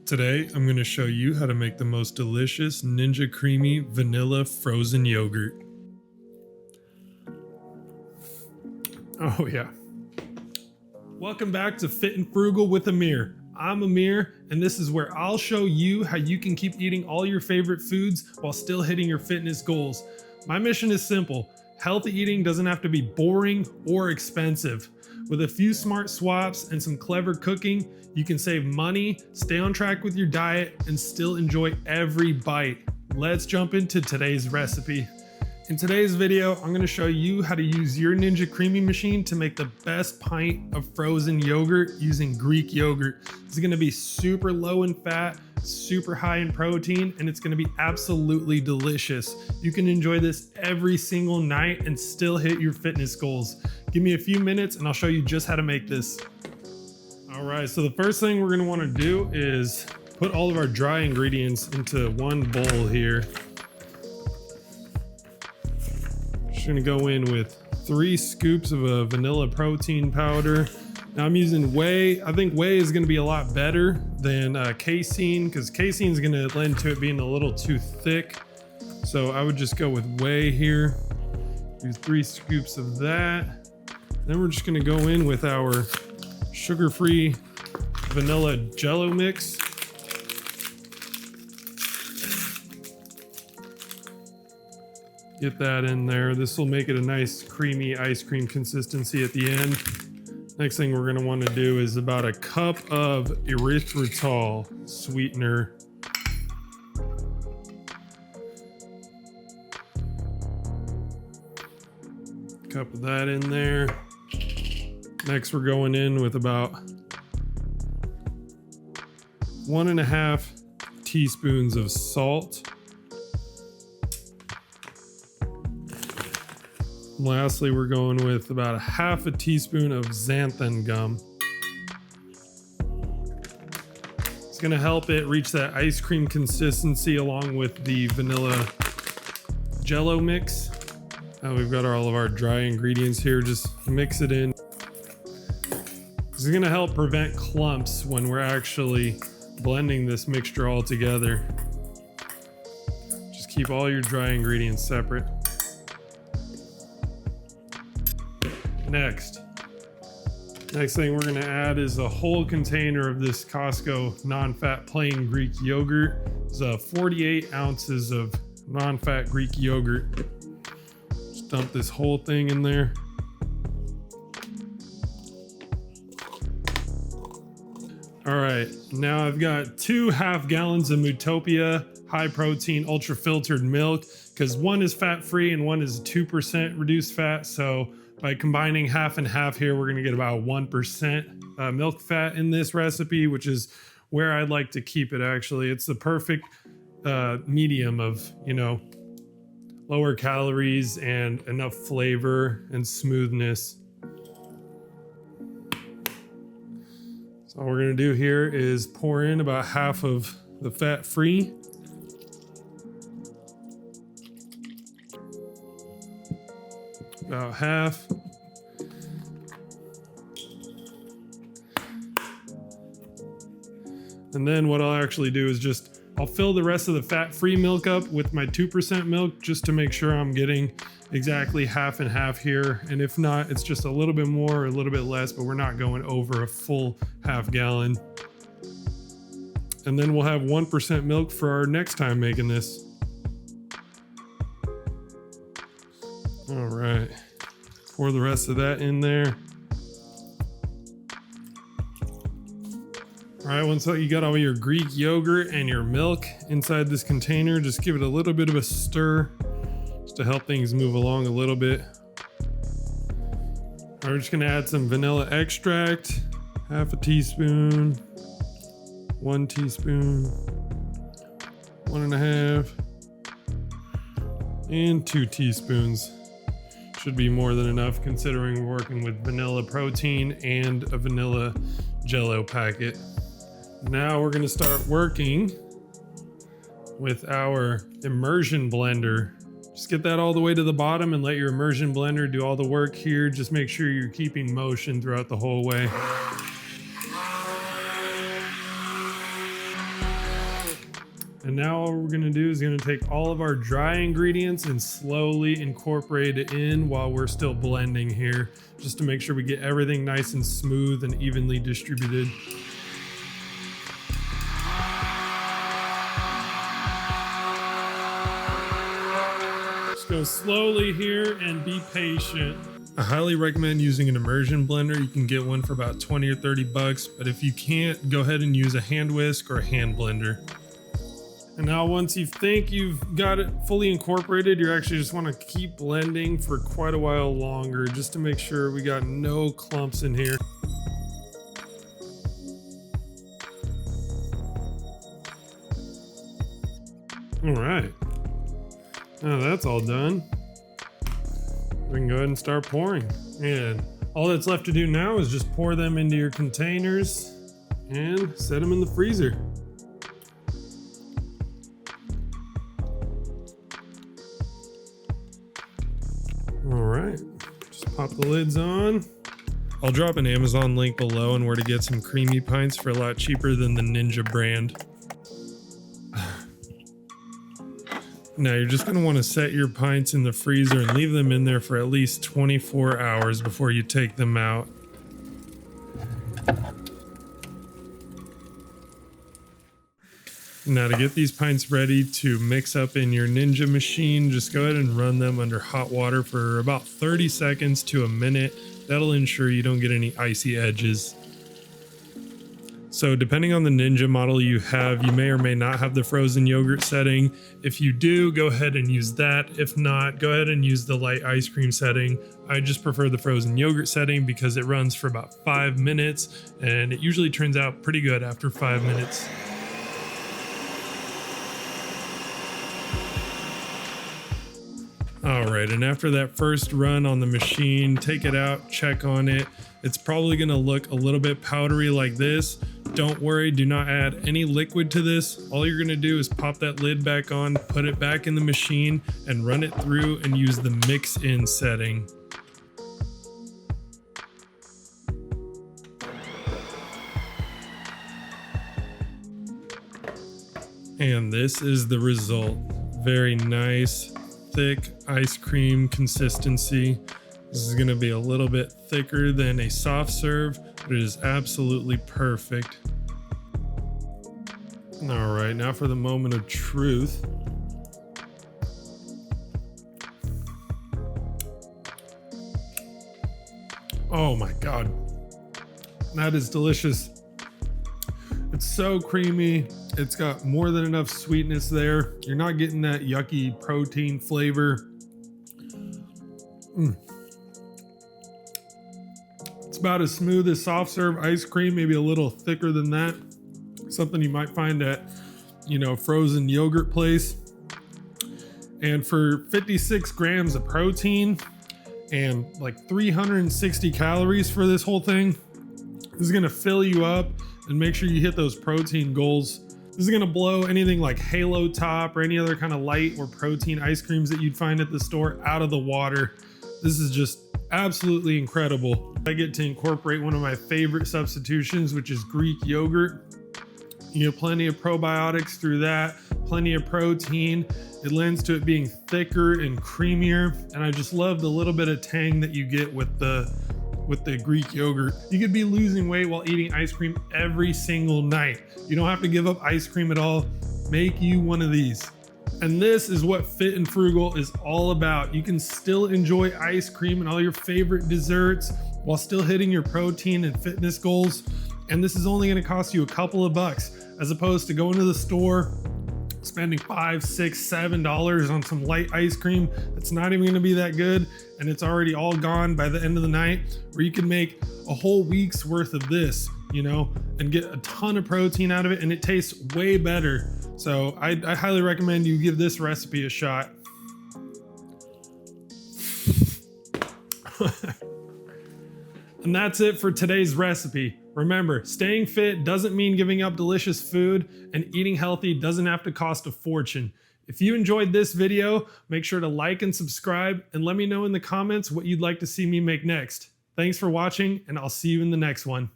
Today, I'm going to show you how to make the most delicious Ninja Creamy vanilla frozen yogurt. Oh yeah. Welcome back to Fit and Frugal with Amir. I'm Amir, and this is where I'll show you how you can keep eating all your favorite foods while still hitting your fitness goals. My mission is simple. Healthy eating doesn't have to be boring or expensive. With a few smart swaps and some clever cooking, you can save money, stay on track with your diet, and still enjoy every bite. Let's jump into today's recipe. In today's video, I'm going to show you how to use your Ninja Creamy machine to make the best pint of frozen yogurt using Greek yogurt. It's going to be super low in fat, super high in protein, and it's going to be absolutely delicious. You can enjoy this every single night and still hit your fitness goals. Give me a few minutes and I'll show you just how to make this. All right, so the first thing we're going to want to do is put all of our dry ingredients into one bowl here. Just going to go in with 3 scoops of a vanilla protein powder. Now I'm using whey. I think whey is going to be a lot better than casein because casein is going to lend to it being a little too thick. So I would just go with whey here. Do 3 scoops of that. Then we're just going to go in with our sugar-free vanilla Jell-o mix. Get that in there. This will make it a nice creamy ice cream consistency at the end. Next thing we're going to want to do is about a cup of erythritol sweetener. Cup of that in there. Next we're going in with about 1.5 teaspoons of salt. And lastly, we're going with about 1/2 teaspoon of xanthan gum. It's going to help it reach that ice cream consistency along with the vanilla Jell-o mix. Now we've got all of our dry ingredients here. Just mix it in. This is going to help prevent clumps when we're actually blending this mixture all together. Just keep all your dry ingredients separate. Next thing we're going to add is a whole container of this Costco non-fat plain Greek yogurt. It's 48 ounces of non-fat Greek yogurt. Just dump this whole thing in there. All right, now I've got 2 half gallons of Mutopia high protein ultra filtered milk because one is fat free and one is 2% reduced fat. So by combining half and half here, we're gonna get about 1% milk fat in this recipe, which is where I'd like to keep it actually. It's the perfect medium of, lower calories and enough flavor and smoothness. So all we're gonna do here is pour in about half of the fat free. About half. And then what I'll actually do is I'll fill the rest of the fat-free milk up with my 2% milk just to make sure I'm getting exactly half and half here. And if not, it's just a little bit more or a little bit less, but we're not going over a full half gallon. And then we'll have 1% milk for our next time making this. All right, pour the rest of that in there. All right, once you got all your Greek yogurt and your milk inside this container, just give it a little bit of a stir just to help things move along a little bit. All right, we're just gonna add some vanilla extract, 1/2 teaspoon, 1 teaspoon, 1.5, and 2 teaspoons. Should be more than enough considering we're working with vanilla protein and a vanilla Jell-o packet. Now we're going to start working with our immersion blender. Just get that all the way to the bottom and let your immersion blender do all the work here. Just make sure you're keeping motion throughout the whole way. And now all we're gonna do is gonna take all of our dry ingredients and slowly incorporate it in while we're still blending here, just to make sure we get everything nice and smooth and evenly distributed. Just go slowly here and be patient. I highly recommend using an immersion blender. You can get one for about 20 or 30 bucks, but if you can't, go ahead and use a hand whisk or a hand blender. And now once you think you've got it fully incorporated, you actually just want to keep blending for quite a while longer, just to make sure we got no clumps in here. All right, now that's all done. We can go ahead and start pouring. And all that's left to do now is just pour them into your containers and set them in the freezer. All right, just pop the lids on. I'll drop an Amazon link below on where to get some Creami pints for a lot cheaper than the Ninja brand. Now you're just gonna wanna set your pints in the freezer and leave them in there for at least 24 hours before you take them out. Now to get these pints ready to mix up in your Ninja machine, just go ahead and run them under hot water for about 30 seconds to a minute. That'll ensure you don't get any icy edges. So depending on the Ninja model you have, you may or may not have the frozen yogurt setting. If you do, go ahead and use that. If not, go ahead and use the light ice cream setting. I just prefer the frozen yogurt setting because it runs for about 5 minutes and it usually turns out pretty good after 5 minutes. All right, and after that first run on the machine, take it out, check on it. It's probably gonna look a little bit powdery like this. Don't worry, do not add any liquid to this. All you're gonna do is pop that lid back on, put it back in the machine, and run it through and use the mix in setting. And this is the result. Very nice, thick ice cream consistency. This is gonna be a little bit thicker than a soft serve, but it is absolutely perfect. All right, now for the moment of truth. Oh my God, that is delicious. It's so creamy. It's got more than enough sweetness there. You're not getting that yucky protein flavor. It's about as smooth as soft serve ice cream, maybe a little thicker than that. Something you might find at, frozen yogurt place. And for 56 grams of protein and like 360 calories for this whole thing, this is gonna fill you up and make sure you hit those protein goals. This is gonna blow anything like Halo Top or any other kind of light or protein ice creams that you'd find at the store out of the water. This is just absolutely incredible. I get to incorporate one of my favorite substitutions, which is Greek yogurt. You get plenty of probiotics through that, plenty of protein. It lends to it being thicker and creamier. And I just love the little bit of tang that you get with the Greek yogurt. You could be losing weight while eating ice cream every single night. You don't have to give up ice cream at all. Make you one of these. And this is what Fit and Frugal is all about. You can still enjoy ice cream and all your favorite desserts while still hitting your protein and fitness goals. And this is only gonna cost you a couple of bucks, as opposed to going to the store, spending $5, $6, $7 on some light ice cream that's not even gonna be that good, and it's already all gone by the end of the night, where you can make a whole week's worth of this, and get a ton of protein out of it, and it tastes way better. So I highly recommend you give this recipe a shot. And that's it for today's recipe. Remember, staying fit doesn't mean giving up delicious food, and eating healthy doesn't have to cost a fortune. If you enjoyed this video, make sure to like and subscribe, and let me know in the comments what you'd like to see me make next. Thanks for watching, and I'll see you in the next one.